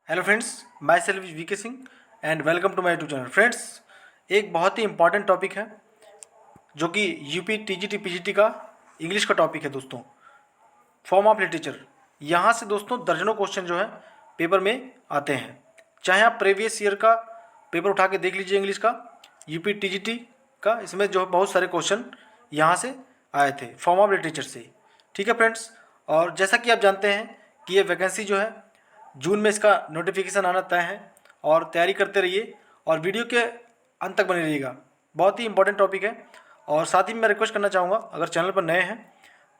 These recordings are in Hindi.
Hello friends, myself VK Singh and welcome to my YouTube channel. Friends, एक बहुत ही इंपॉर्टेंट टॉपिक है जो कि यूपी टीजीटी पीजीटी का इंग्लिश का टॉपिक है दोस्तों। फॉर्म ऑफ लिटरेचर, यहाँ से दोस्तों दर्जनों क्वेश्चन जो है पेपर में आते हैं। चाहे आप प्रीवियस ईयर का पेपर उठा के देख लीजिए इंग्लिश का, यूपी टीजीटी का, इसमें जो है बहुत सारे क्वेश्चन यहाँ से आए थे फॉर्म ऑफ लिटरेचर से। ठीक है फ्रेंड्स, और जैसा कि आप जानते हैं कि ये वैकेंसी जो है जून में इसका नोटिफिकेशन आना तय है, और तैयारी करते रहिए और वीडियो के अंत तक बने रहिएगा। बहुत ही इंपॉर्टेंट टॉपिक है। और साथ ही मैं रिक्वेस्ट करना चाहूँगा, अगर चैनल पर नए हैं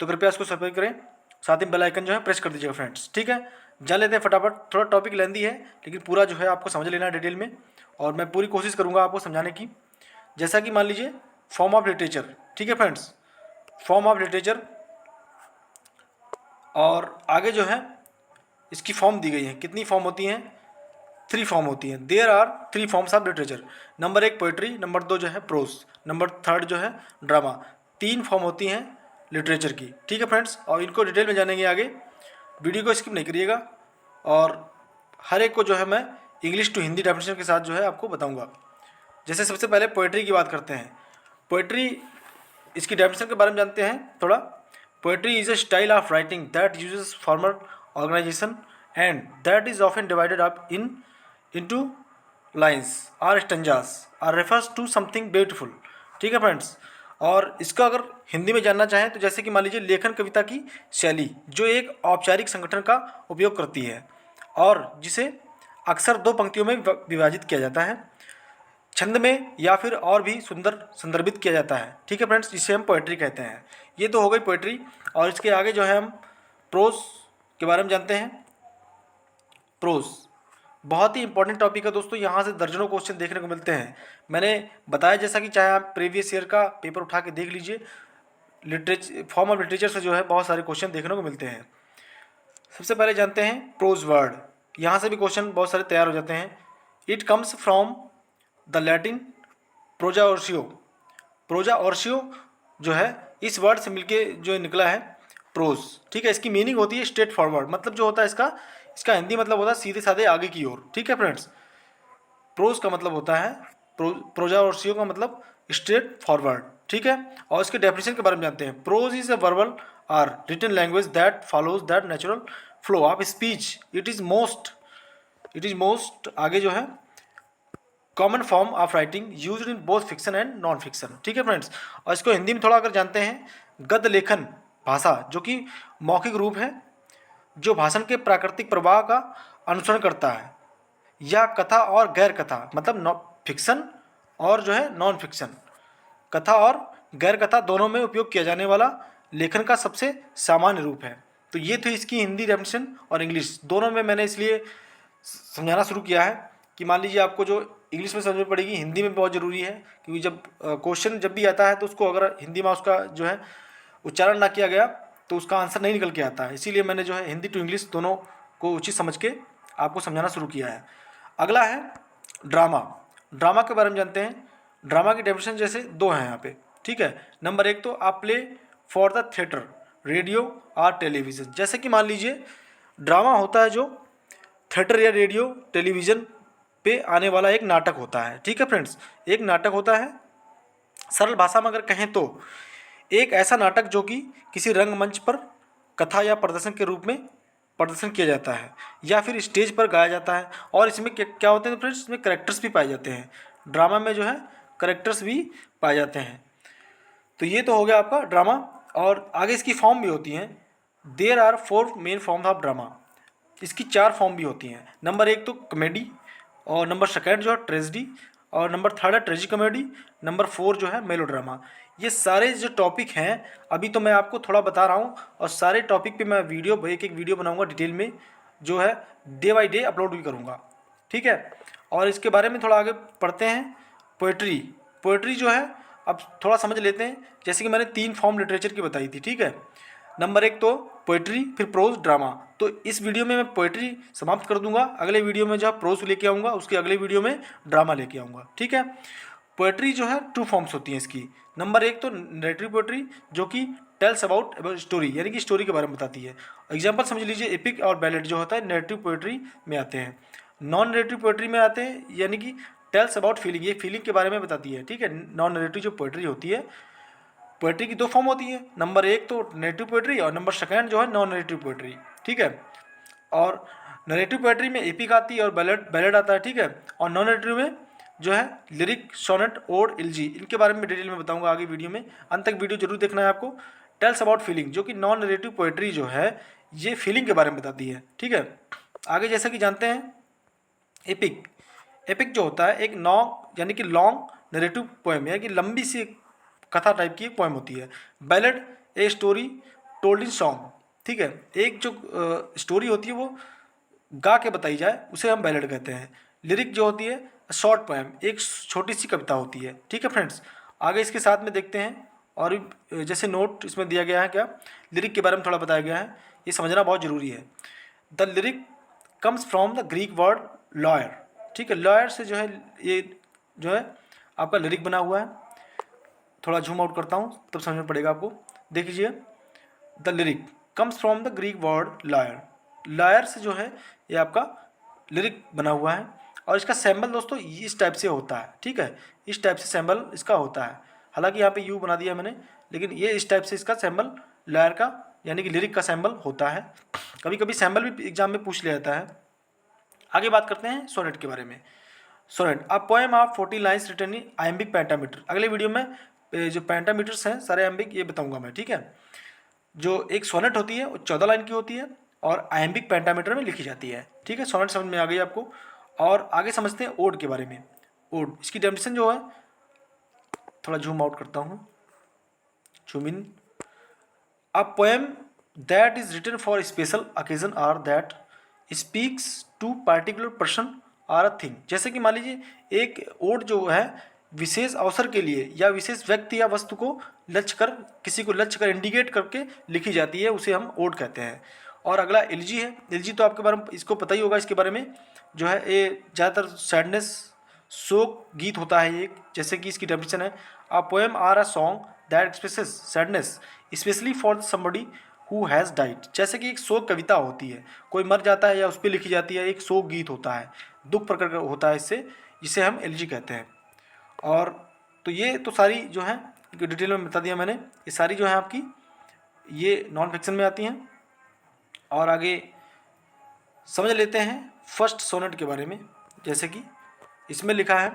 तो कृपया इसको सब्सक्राइब करें, साथ ही बेल आइकन जो है प्रेस कर दीजिएगा फ्रेंड्स। ठीक है, जान लेते हैं फटाफट। थोड़ा टॉपिक लेंदी है लेकिन पूरा जो है आपको समझ लेना है डिटेल में, और मैं पूरी कोशिश करूँगा आपको समझाने की। जैसा कि मान लीजिए फॉर्म ऑफ लिटरेचर। ठीक है फ्रेंड्स, फॉर्म ऑफ लिटरेचर, और आगे जो है इसकी फॉर्म दी गई है। कितनी फॉर्म होती हैं? 3 फॉर्म होती हैं। There are 3 forms of literature. Number 1 poetry, number 2 जो है प्रोज, नंबर 3 जो है ड्रामा। 3 फॉर्म होती हैं लिटरेचर की। ठीक है फ्रेंड्स, और इनको डिटेल में जानेंगे आगे। वीडियो को स्किप नहीं करिएगा, और हर एक को जो है मैं इंग्लिश टू हिंदी डेफिनेशन के साथ जो है आपको बताऊँगा। जैसे सबसे पहले पोइट्री की बात करते हैं। पोइट्री, इसकी डेफिनेशन के बारे में जानते हैं थोड़ा। Poetry is a style of writing that uses formal organisation and that is often divided up into lines or stanzas or refers to something beautiful। ठीक है फ्रेंड्स, और इसको अगर हिंदी में जानना चाहें तो जैसे कि मान लीजिए लेखन कविता की शैली जो एक औपचारिक संगठन का उपयोग करती है और जिसे अक्सर 2 पंक्तियों में विभाजित किया जाता है, छंद में या फिर और भी सुंदर संदर्भित किया जाता है। ठीक है फ्रेंड्स, जिसे हम पोएट्री कहते हैं। ये तो हो गई पोएट्री, और इसके आगे जो है हम प्रोज के बारे में जानते हैं। प्रोज बहुत ही इंपॉर्टेंट टॉपिक है दोस्तों, यहाँ से दर्जनों क्वेश्चन देखने को मिलते हैं। मैंने बताया जैसा कि चाहे आप प्रीवियस ईयर का पेपर उठा के देख लीजिए, लिटरेचर फॉर्म ऑफ लिटरेचर से जो है बहुत सारे क्वेश्चन देखने को मिलते हैं। सबसे पहले जानते हैं प्रोज वर्ड। यहाँ से भी क्वेश्चन बहुत सारे तैयार हो जाते हैं। It comes from the Latin प्रोजा ऑर्शियो। प्रोजा ऑर्शियो जो है इस वर्ड से मिलके जो निकला है प्रोज। ठीक है, इसकी मीनिंग होती है स्ट्रेट फॉरवर्ड, मतलब जो होता है इसका हिंदी मतलब होता है सीधे साधे आगे की ओर। ठीक है फ्रेंड्स, प्रोज का मतलब होता है प्रोजा ऑर्शियो का मतलब स्ट्रेट फॉरवर्ड। ठीक है, और इसके डेफिनेशन के बारे में जानते हैं। Prose is a verbal or written language that follows that natural flow of speech. It is most आगे जो है common form of writing used in both fiction and non fiction. ठीक है फ्रेंड्स, और इसको हिंदी में थोड़ा अगर जानते हैं, गद्य लेखन भाषा जो कि मौखिक रूप है जो भाषण के प्राकृतिक प्रवाह का अनुसरण करता है, या कथा और गैर कथा मतलब फिक्शन और जो है नॉन फिक्शन, कथा और गैर कथा दोनों में उपयोग किया जाने वाला लेखन का सबसे सामान्य रूप है। तो ये थी इसकी हिंदी डेफिनेशन, और इंग्लिश दोनों में मैंने इसलिए समझाना शुरू किया है कि मान लीजिए आपको जो इंग्लिश में समझ में पड़ेगी हिंदी में बहुत ज़रूरी है, क्योंकि जब क्वेश्चन जब भी आता है तो उसको अगर हिंदी में उसका जो है उच्चारण ना किया गया तो उसका आंसर नहीं निकल के आता है। इसीलिए मैंने जो है हिंदी टू इंग्लिश दोनों को उचित समझ के आपको समझाना शुरू किया है। अगला है ड्रामा। ड्रामा के बारे में जानते हैं। ड्रामा की डेफिनेशन जैसे 2 हैं यहाँ पे। ठीक है, नंबर 1 तो आप play for the theatre, radio और टेलीविज़न। जैसे कि मान लीजिए ड्रामा होता है जो थिएटर या रेडियो टेलीविज़न पे आने वाला एक नाटक होता है। ठीक है फ्रेंड्स, एक नाटक होता है। सरल भाषा में अगर कहें तो एक ऐसा नाटक जो कि किसी रंगमंच पर कथा या प्रदर्शन के रूप में प्रदर्शन किया जाता है या फिर स्टेज पर गाया जाता है। और इसमें क्या होते हैं फ्रेंड्स, इसमें करेक्टर्स भी पाए जाते हैं। ड्रामा में जो है करेक्टर्स भी पाए जाते हैं। तो ये तो हो गया आपका ड्रामा, और आगे इसकी फॉर्म भी होती हैं। There are 4 main forms of drama. इसकी 4 फॉर्म भी होती हैं। नंबर 1 तो कॉमेडी, और नंबर 2 जो है ट्रेजिडी, और नंबर 3 है ट्रेजिक कॉमेडी, नंबर 4 जो है मेलोड्रामा। ये सारे जो टॉपिक हैं अभी तो मैं आपको थोड़ा बता रहा हूँ, और सारे टॉपिक पे मैं एक एक वीडियो बनाऊँगा डिटेल में, जो है डे बाई डे अपलोड भी करूँगा। ठीक है, और इसके बारे में थोड़ा आगे पढ़ते हैं। पोइट्री। पोइट्री जो है अब थोड़ा समझ लेते हैं। जैसे कि मैंने 3 फॉर्म लिटरेचर की बताई थी। ठीक है, नंबर 1 तो पोइट्री, फिर प्रोज, ड्रामा। तो इस वीडियो में मैं पोइट्री समाप्त कर दूंगा, अगले वीडियो में जो प्रोज लेके आऊँगा, उसके अगले वीडियो में ड्रामा लेके आऊँगा। ठीक है, पोइट्री जो है 2 फॉर्म्स होती हैं इसकी। नंबर 1 तो नरेटिव पोइट्री जो कि टेल्स अबाउट स्टोरी, यानी कि स्टोरी के बारे में बताती है। एग्जाम्पल समझ लीजिए, एपिक और बैलेड जो होता है नैरेटिव पोएट्री में आते हैं। नॉन नैरेटिव पोएट्री में आते हैं, यानी कि टेल्स अबाउट फीलिंग, ये फीलिंग के बारे में बताती है, ठीक है। नॉन नैरेटिव जो पोएट्री होती है, पोएट्री की दो फॉर्म होती है, नंबर एक तो नैरेटिव पोएट्री और नंबर सेकंड जो है नॉन नैरेटिव पोएट्री, ठीक है। और नैरेटिव पोएट्री में एपिक आती है और बैलेड बैलेड आता है, ठीक है। और नॉन नैरेटिव में जो है लिरिक, सोनेट, ओड, इलजी, इनके बारे में डिटेल में बताऊंगा आगे वीडियो में, अंत तक वीडियो जरूर देखना है आपको। टेल्स अबाउट फीलिंग, जो कि नॉन नैरेटिव पोएट्री जो है ये फीलिंग के बारे में बताती है, ठीक है। आगे जैसा कि जानते हैं, एपिक, एपिक जो होता है एक यानी कि लॉन्ग नैरेटिव पोएम, यानी कि लंबी सी कथा टाइप की एक पोएम होती है। Ballad a story told in song, ठीक है। एक जो स्टोरी होती है वो गा के बताई जाए उसे हम बैलेड कहते हैं। लिरिक जो होती है शॉर्ट पोएम, एक छोटी सी कविता होती है, ठीक है फ्रेंड्स। आगे इसके साथ में देखते हैं, और जैसे नोट इसमें दिया गया है, क्या लिरिक के बारे में थोड़ा बताया गया है, ये समझना बहुत ज़रूरी है। The lyric comes from the Greek word lawyer, ठीक है। लॉयर से जो है ये जो है आपका लिरिक बना हुआ है। थोड़ा जूम आउट करता हूँ तब समझ में पड़ेगा आपको। देख लीजिए, the lyric comes from the Greek word lawyer, lawyer से जो है ये आपका लिरिक बना हुआ है। और इसका सैम्बल दोस्तों इस टाइप से होता है, ठीक है। इस टाइप से सैम्बल इसका होता है, हालांकि यहाँ पे यू बना दिया मैंने, लेकिन ये इस टाइप से इसका सैम्बल लॉयर का यानी कि लिरिक का सैम्बल होता है। कभी कभी सैम्बल भी एग्जाम में पूछ लिया जाता है। आगे बात करते हैं सोनेट के बारे में। Sonnet a poem of 40 lines written in iambic pentameter. अगले वीडियो में जो पेंटामीटर्स हैं सारे आयम्बिक ये बताऊंगा मैं, ठीक है। जो एक सोनेट होती है वो 14 लाइन की होती है और आयम्बिक पेंटामीटर में लिखी जाती है, ठीक है। सोनेट समझ में आ गई आपको। और आगे समझते हैं ओड के बारे में। ओड, इसकी डेफिनेशन जो है, थोड़ा जूम आउट करता हूँ, zoom in. A poem that is written for special occasion or that speaks to particular person or a thing. जैसे कि मान लीजिए एक ओड जो है विशेष अवसर के लिए या विशेष व्यक्ति या वस्तु को लक्ष्य कर, किसी को लक्ष्य कर इंडिकेट करके लिखी जाती है, उसे हम ओड कहते हैं। और अगला एलिजी है। एलिजी तो आपके बारे में इसको पता ही होगा, इसके बारे में जो है ये ज़्यादातर सैडनेस शोक गीत होता है एक। जैसे कि इसकी डेफिनेशन है, a poem or a song that expresses sadness specially for somebody who has died. जैसे कि एक शोक कविता होती है, कोई मर जाता है या उस पर लिखी जाती है, एक शोक गीत होता है, दुख प्रकट होता है इससे, जिसे हम एलिजी कहते हैं। और तो ये तो सारी जो है डिटेल में बता दिया मैंने, ये सारी जो है आपकी ये नॉन फिक्शन में आती हैं। और आगे समझ लेते हैं फर्स्ट सोनेट के बारे में। जैसे कि इसमें लिखा है,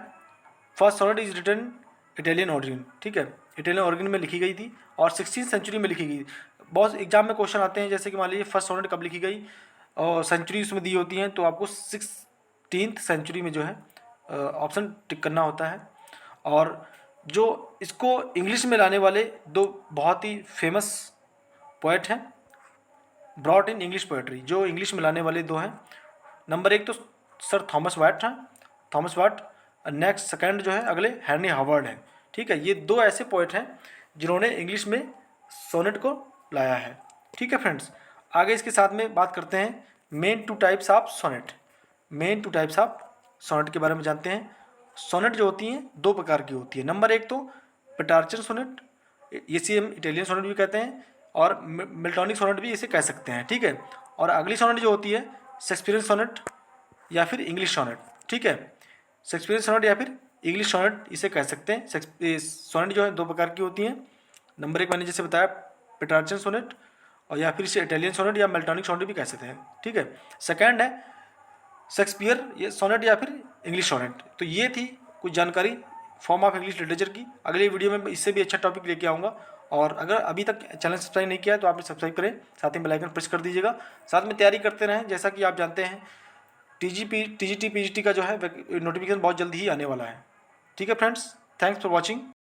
first sonnet is written Italian origin, ठीक है। इटालियन ऑरिजिन में लिखी गई थी और 16th सेंचुरी में लिखी गई। बहुत एग्जाम में क्वेश्चन आते हैं, जैसे कि मान लीजिए फर्स्ट सोनेट कब लिखी गई और सेंचुरी उसमें दी होती हैं, तो आपको 16th सेंचुरी में जो है ऑप्शन टिक करना होता है। और जो इसको इंग्लिश में लाने वाले दो बहुत ही फेमस पोएट हैं, ब्रॉट इन इंग्लिश पोएट्री, जो इंग्लिश में लाने वाले दो हैं, नंबर एक तो सर थॉमस वाट हैं, थॉमस वाट। नेक्स्ट सेकंड जो है अगले हेनरी हावर्ड हैं, ठीक है। ये दो ऐसे पोएट हैं जिन्होंने इंग्लिश में सोनेट को लाया है, ठीक है फ्रेंड्स। आगे इसके साथ में बात करते हैं main two types of sonnet. Main two types of sonnet के बारे में जानते हैं। सोनेट जो होती हैं दो प्रकार की होती है। नंबर एक तो पेट्रार्चन सोनेट, इसे हम इटालियन सोनेट भी कहते हैं, और मिल्टॉनिक सोनेट भी इसे कह सकते हैं, ठीक है। और अगली सोनेट जो होती है शेक्सपियरियन सोनेट या फिर इंग्लिश सोनेट, ठीक है। शेक्सपियरियन सोनेट या फिर इंग्लिश सोनेट इसे कह सकते हैं। सोनेट जो है दो प्रकार की होती हैं। नंबर एक मैंने जैसे बताया पेट्रार्चन सोनेट, और या फिर इसे इटालियन सोनेट या मिल्टॉनिक सोनेट भी कह सकते हैं, ठीक है। सेकंड है शेक्सपियर ये सोनेट या फिर इंग्लिश सोनेट। तो ये थी कुछ जानकारी फॉर्म ऑफ इंग्लिश लिटरेचर की। अगले वीडियो में इससे भी अच्छा टॉपिक लेके आऊँगा। और अगर अभी तक चैनल सब्सक्राइब नहीं किया है तो आपने सब्सक्राइब करें, साथ ही बेल आइकन प्रेस कर दीजिएगा। साथ में तैयारी करते रहें। जैसा कि आप जानते हैं टीजीटी पीजीटी का जो है नोटिफिकेशन बहुत जल्दी ही आने वाला है, ठीक है फ्रेंड्स। Thanks for watching.